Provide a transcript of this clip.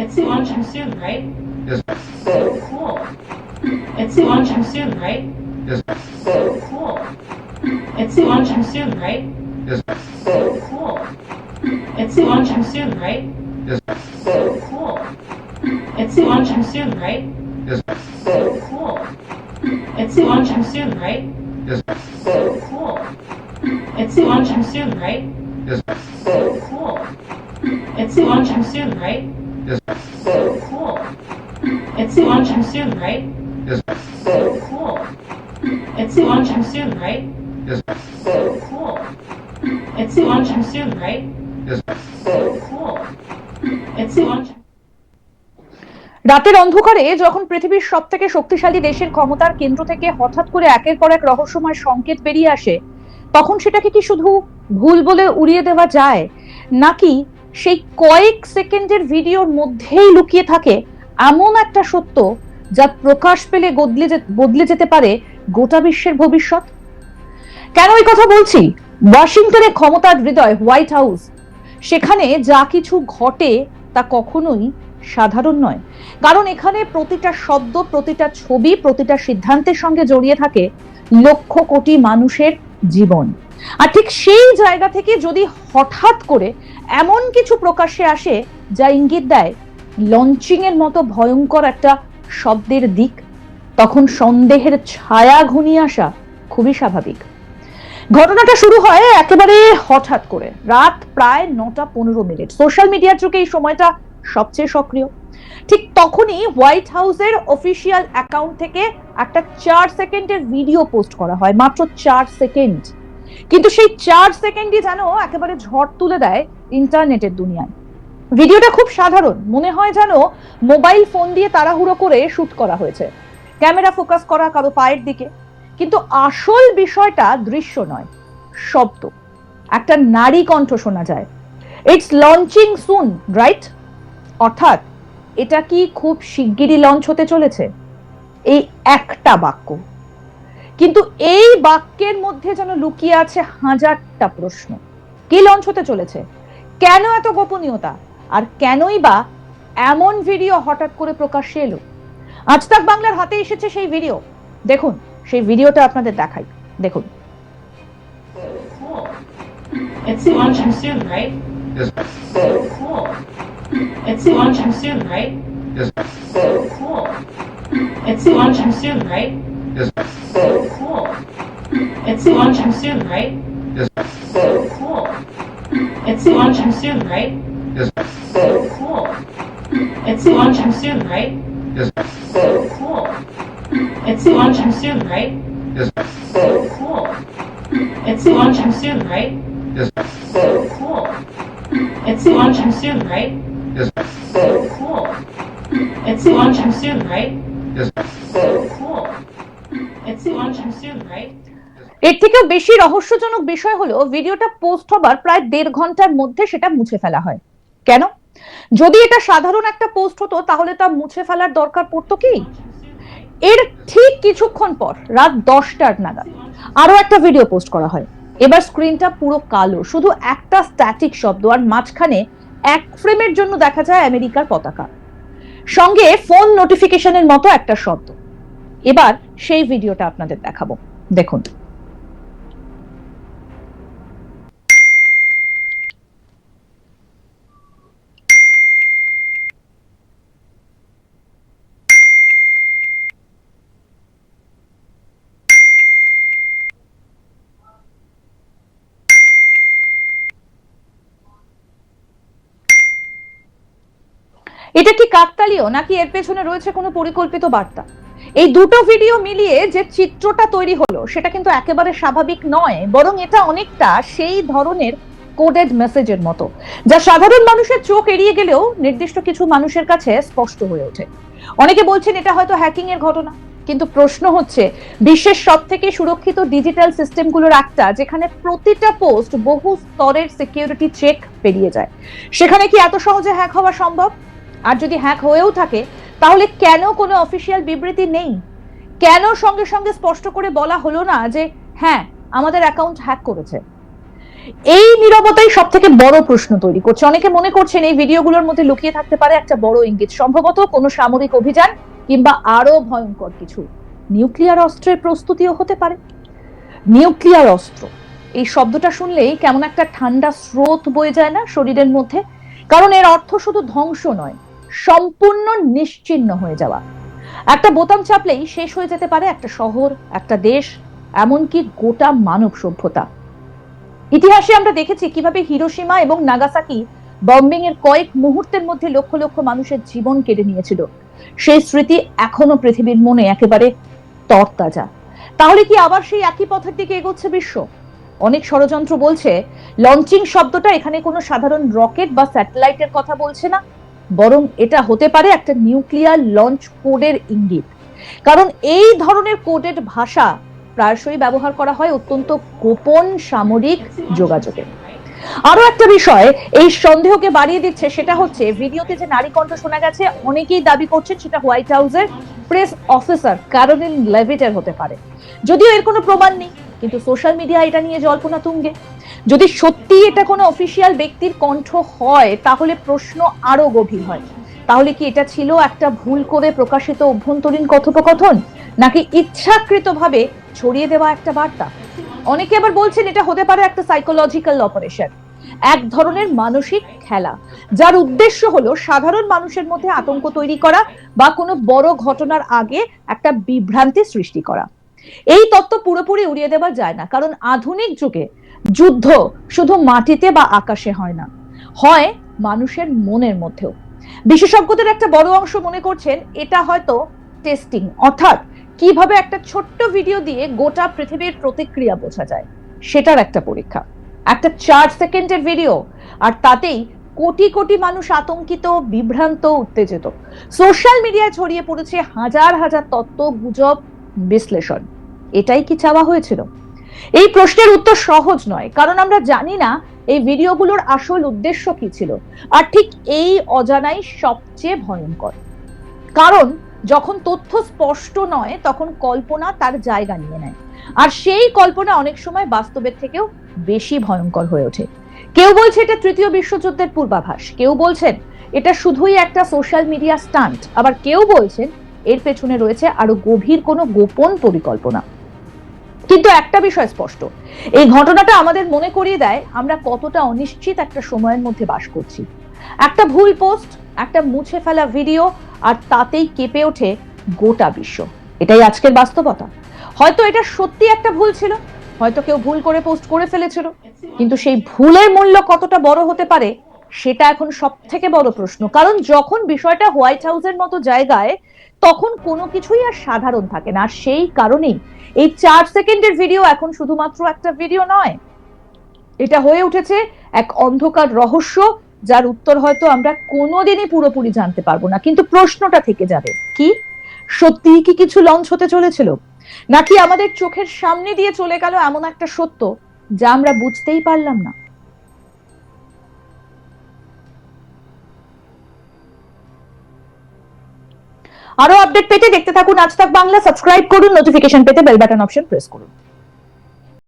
It's launching soon, right? Yes. So cool. It's launching soon, right? Yes. So cool. It's launching soon, right? Yes. So cool. It's launching soon, right? Yes. So cool. It's launching soon, right? Yes. So cool. It's launching soon, right? Yes. So cool. It's launching soon, right? Yes. So cool. It's launching soon, right? Yes. So cool. It's launching soon, right? Yes. So cool. It's launching soon, right? Yes. So cool. It's launching soon, right? Yes. So cool. It's launching. রাতের অন্ধকারে যখন পৃথিবীর সবথেকে শক্তিশালী দেশের ক্ষমতার কেন্দ্র থেকে হঠাৎ করে একের পর এক রহস্যময় সংকেত বেরিয়ে আসে, তখন সেটাকে কি শুধু ভুল বলে উড়িয়ে দেওয়া যায়, নাকি সেই কয়েক সেকেন্ডের ভিডিওর মধ্যেই লুকিয়ে থাকে এমন একটা সত্য যা প্রকাশ পেলে বদলে যেতে পারে গোটা বিশ্বের ভবিষ্যৎ? কেন এই কথা বলছি? ওয়াশিংটনে ক্ষমতার হৃদয় হোয়াইট হাউস, সেখানে যা কিছু ঘটে তা কখনোই সাধারণ নয়। কারণ এখানে প্রতিটা শব্দ, প্রতিটা ছবি, প্রতিটা সিদ্ধান্তের সঙ্গে জড়িয়ে থাকে লক্ষ কোটি মানুষের জীবন। আর ঠিক সেই জায়গা থেকে যদি হঠাৎ করে এমন কিছু প্রকাশ্যে আসে যা ইঙ্গিত দেয় লঞ্চিং এর মতো ভয়ঙ্কর একটা শব্দের দিক, তখন সন্দেহের ছায়া ঘনিয়ে আসা খুবই স্বাভাবিক। ঘটনাটা শুরু হয় একেবারে হঠাৎ করে, রাত প্রায় 9:15। সোশ্যাল মিডিয়ার যুগে এই সময়টা সবচেয়ে সক্রিয়। ঠিক তখনই হোয়াইট হাউসের অফিসিয়াল অ্যাকাউন্ট থেকে একটা 4 সেকেন্ডের ভিডিও পোস্ট করা হয়, মাত্র 4 সেকেন্ড। কিন্তু সেই 4 সেকেন্ডই যেন একেবারে ঝড় তুলে দেয় ইন্টারনেটের দুনিয়ায়। ভিডিওটা খুব সাধারণ, মনে হয় যেন মোবাইল ফোন দিয়ে তাড়াহুড়ো করে শুট করা হয়েছে, ক্যামেরা ফোকাস করা কারো পায়ের দিকে। কিন্তু আসল বিষয়টা দৃশ্য নয়, শব্দ। একটা নারী কণ্ঠ শোনা যায়, ইটস লঞ্চিং সুন, রাইট? অর্থাৎ এটা কি খুব শিগগিরই লঞ্চ হতে চলেছে? এই একটা বাক্য, কিন্তু এই বাক্যের মধ্যে যেন লুকিয়ে আছে হাজারটা প্রশ্ন। কি লঞ্চ হতে চলেছে? কেন এত গোপনীয়তা? আর কেনই বা এমন ভিডিও হঠাৎ করে প্রকাশ্যে এলো? আজ তাক বাংলার হাতে এসেছে সেই ভিডিও। দেখুন, সেই ভিডিওটা আপনাদের দেখাই, দেখুন। It's launching soon, right? Yes. So cool. It's launching soon, right? Yes. So cool. It's launching soon, right? Yes. So cool. It's launching soon, right? Yes. So cool. It's launching soon, right? Yes. So cool. It's launching soon, right? Yes. So cool. It's launching soon, right? Yes. So cool. It's launching soon, right? Yes. So cool. It's launching soon, right? Yes. So cool. It's launching soon, right? Yes. So cool. It's launching soon, right? এর থেকেও বেশি রহস্যজনক বিষয় হলো ভিডিওটা post হবার প্রায় 1.5 ঘন্টার মধ্যে সেটা মুছে ফেলা হয়। কেন? যদি এটা সাধারণ একটা পোস্ট হতো তাহলে তা মুছে ফেলার দরকার পড়তো কি? এর ঠিক কিছুক্ষণ পর রাত 10টার নাগাদ আরো একটা ভিডিও পোস্ট করা হয়। এবার স্ক্রিনটা পুরো কালো, শুধু একটা স্ট্যাটিক শব্দ, আর মাঝখানে এক ফ্রেমের জন্য দেখা যায় আমেরিকার পতাকা, সঙ্গে ফোন নোটিফিকেশনের মতো একটা শব্দ। এবার সেই ভিডিওটা আপনাদের দেখাবো, দেখুন। এটা কি কাকতালীয়, নাকি এর পেছনে রয়েছে কোনো পরিকল্পিত বার্তা? এই দুটো ভিডিও মিলিয়ে যে চিত্রটা তৈরি হলো সেটা কিন্তু একেবারে স্বাভাবিক নয়, বরং এটা অনেকটা সেই ধরনের কোডেড মেসেজের মতো, যা সাধারণ মানুষের চোখ এড়িয়ে গেলেও নির্দিষ্ট কিছু মানুষের কাছে স্পষ্ট হয়ে ওঠে। অনেকে বলছেন এটা হয়তো হ্যাকিং এর ঘটনা, কিন্তু প্রশ্ন হচ্ছে বিশ্বের সবথেকে সুরক্ষিত ডিজিটাল সিস্টেমগুলোর একটা, যেখানে প্রতিটা পোস্ট বহু স্তরের সিকিউরিটি চেক পেরিয়ে যায়, সেখানে কি এত সহজে হ্যাক হওয়া সম্ভব? আর যদি হ্যাক হয়েও থাকে তাহলে কেন কোনো অফিসিয়াল বিবৃতি নেই? কেন সঙ্গে সঙ্গে স্পষ্ট করে বলা হলো না যে হ্যাঁ আমাদের অ্যাকাউন্ট হ্যাক করেছে? এই নীরবতাই সব থেকে বড় প্রশ্ন তৈরি করছে। অনেকে মনে করছেন এই ভিডিওগুলোর মধ্যে লুকিয়ে থাকতে পারে একটা বড় ইঙ্গিত, সম্ভবত কোনো সামরিক অভিযান কিংবা আরো ভয়ঙ্কর কিছু। নিউক্লিয়ার অস্ত্রের প্রস্তুতিও হতে পারে। নিউক্লিয়ার অস্ত্র, এই শব্দটা শুনলেই কেমন একটা ঠান্ডা স্রোত বয়ে যায় না শরীরের মধ্যে? কারণ এর অর্থ শুধু ধ্বংস নয়, সম্পূর্ণ নিশ্চিহ্ন হয়ে যাওয়া। একটা বোতাম চাপলেই শেষ হয়ে যেতে পারে একটা শহর, একটা দেশ, এমনকি গোটা মানব সভ্যতা। ইতিহাসে আমরা দেখেছি কিভাবে হিরোশিমা এবং নাগাসাকি বম্বিং এর কয়েক মুহূর্তের মধ্যে লক্ষ লক্ষ মানুষের জীবন কেড়ে নিয়েছিল। সেই স্মৃতি এখনো পৃথিবীর মনে একেবারে তরতাজা। তাহলে কি আবার সেই একই পথের দিকে এগোচ্ছে বিশ্ব? অনেক ষড়যন্ত্র বলছে লঞ্চিং শব্দটা এখানে কোনো সাধারণ রকেট বা স্যাটেলাইটের কথা বলছে না, বরং এটা হতে পারে একটা নিউক্লিয়ার লঞ্চ কোডের ইঙ্গিত। কারণ এই ধরনের কোডেড ভাষা প্রায়শই ব্যবহার করা হয় অত্যন্ত গোপন সামরিক যোগাযোগে। আরো একটা বিষয় এই সন্দেহকে বাড়িয়ে দিচ্ছে, সেটা হচ্ছে ভিডিওতে যে নারী কণ্ঠ শোনা গেছে, অনেকেই দাবি করছেন সেটা হোয়াইট হাউসের প্রেস অফিসার ক্যারোলিন লেভিটের হতে পারে। যদিও এর কোনো প্রমাণ নেই, কিন্তু সোশ্যাল মিডিয়া এটা নিয়ে জল্পনা তুঙ্গে। যদি সত্যি এটা কোনো অফিসিয়াল ব্যক্তির কণ্ঠ হয় তাহলে প্রশ্ন আরো গভীর হয়। তাহলে কি এটা ছিল একটা ভুল করে প্রকাশিত অভ্যন্তরীণ কথোপকথন, নাকি ইচ্ছাকৃতভাবে ছড়িয়ে দেওয়া একটা বার্তা? অনেকে আবার বলছেন এটা হতে পারে একটা সাইকোলজিক্যাল অপারেশন, এক ধরনের মানসিক খেলা, যার উদ্দেশ্য হলো সাধারণ মানুষের মধ্যে আতঙ্ক তৈরি করা বা কোনো বড় ঘটনার আগে একটা বিভ্রান্তি সৃষ্টি করা। এই তত্ত্ব পুরোপুরি উড়িয়ে দেওয়া যায় না, কারণ আধুনিক যুগে যুদ্ধ শুধু মাটিতে বা আকাশে হয় না, হয় মানুষের মনের মধ্যেও। বিশেষজ্ঞদের একটা বড় অংশ মনে করছেন এটা হয়তো টেস্টিং, অর্থাৎ কিভাবে একটা ছোট্ট ভিডিও দিয়ে গোটা পৃথিবীর প্রতিক্রিয়া বোঝা যায় সেটার একটা পরীক্ষা। একটা 4 সেকেন্ডের ভিডিও, আর তাতেই কোটি কোটি মানুষ আতঙ্কিত, বিভ্রান্ত, উত্তেজিত। সোশ্যাল মিডিয়ায় ছড়িয়ে পড়েছে হাজার হাজার তত্ত্ব, গুজব, বিশ্লেষণ। এটাই কি চাওয়া হয়েছিল? এই প্রশ্নের উত্তর সহজ নয়, কারণ আমরা জানি না এই ভিডিওগুলোর আসল উদ্দেশ্য কি ছিল। আর ঠিক এই অজানাই সবচেয়ে ভয়ঙ্কর, কারণ যখন তথ্য স্পষ্ট নয় তখন কল্পনা তার জায়গা নিয়ে নেয়, আর সেই কল্পনা অনেক সময় বাস্তবের থেকেও বেশি ভয়ঙ্কর হয়ে ওঠে। কেউ বলছে এটা তৃতীয় বিশ্বযুদ্ধের পূর্বাভাস, কেউ বলছেন এটা শুধুই একটা সোশ্যাল মিডিয়া স্টান্ট, আবার কেউ বলছেন এর পেছনে রয়েছে আরো গভীর কোনো গোপন পরিকল্পনা। কিন্তু একটা বিষয় স্পষ্ট, এই ঘটনাটা আমাদের মনে করিয়ে দেয় আমরা কতটা অনিশ্চিত একটা সময়ের মধ্যে বাস করছি। একটা ভুল পোস্ট, একটা মুছে ফেলা ভিডিও, আর তাতেই কেঁপে ওঠে গোটা বিশ্ব। এটাই আজকের বাস্তবতা। হয়তো এটা সত্যি একটা ভুল ছিল, হয়তো কেউ ভুল করে পোস্ট করে ফেলেছিল, কিন্তু সেই ভুলের মূল্য কতটা বড় হতে পারে সেটা এখন সব থেকে বড় প্রশ্ন। কারণ যখন বিষয়টা হোয়াইট হাউসের মতো জায়গায়, তখন কোনো কিছুই আর সাধারণ থাকে না। আর সেই কারণেই এই 4 সেকেন্ডের ভিডিও এখন শুধুমাত্র একটা ভিডিও নয়, এটা হয়ে উঠেছে এক অন্ধকার রহস্য, যার উত্তর হয়তো আমরা কোনোদিনই পুরোপুরি জানতে পারবো না। কিন্তু প্রশ্নটা থেকে যাবে, কি সত্যিই কি কিছু লঞ্চ হতে চলেছিল, নাকি আমাদের চোখের সামনে দিয়ে চলে গেল এমন একটা সত্য যা আমরা বুঝতেই পারলাম না? আরো আপডেট পেতে দেখতে থাকুন আজ তাক বাংলা, সাবস্ক্রাইব করুন, নোটিফিকেশন পেতে বেল বাটন অপশন প্রেস করুন।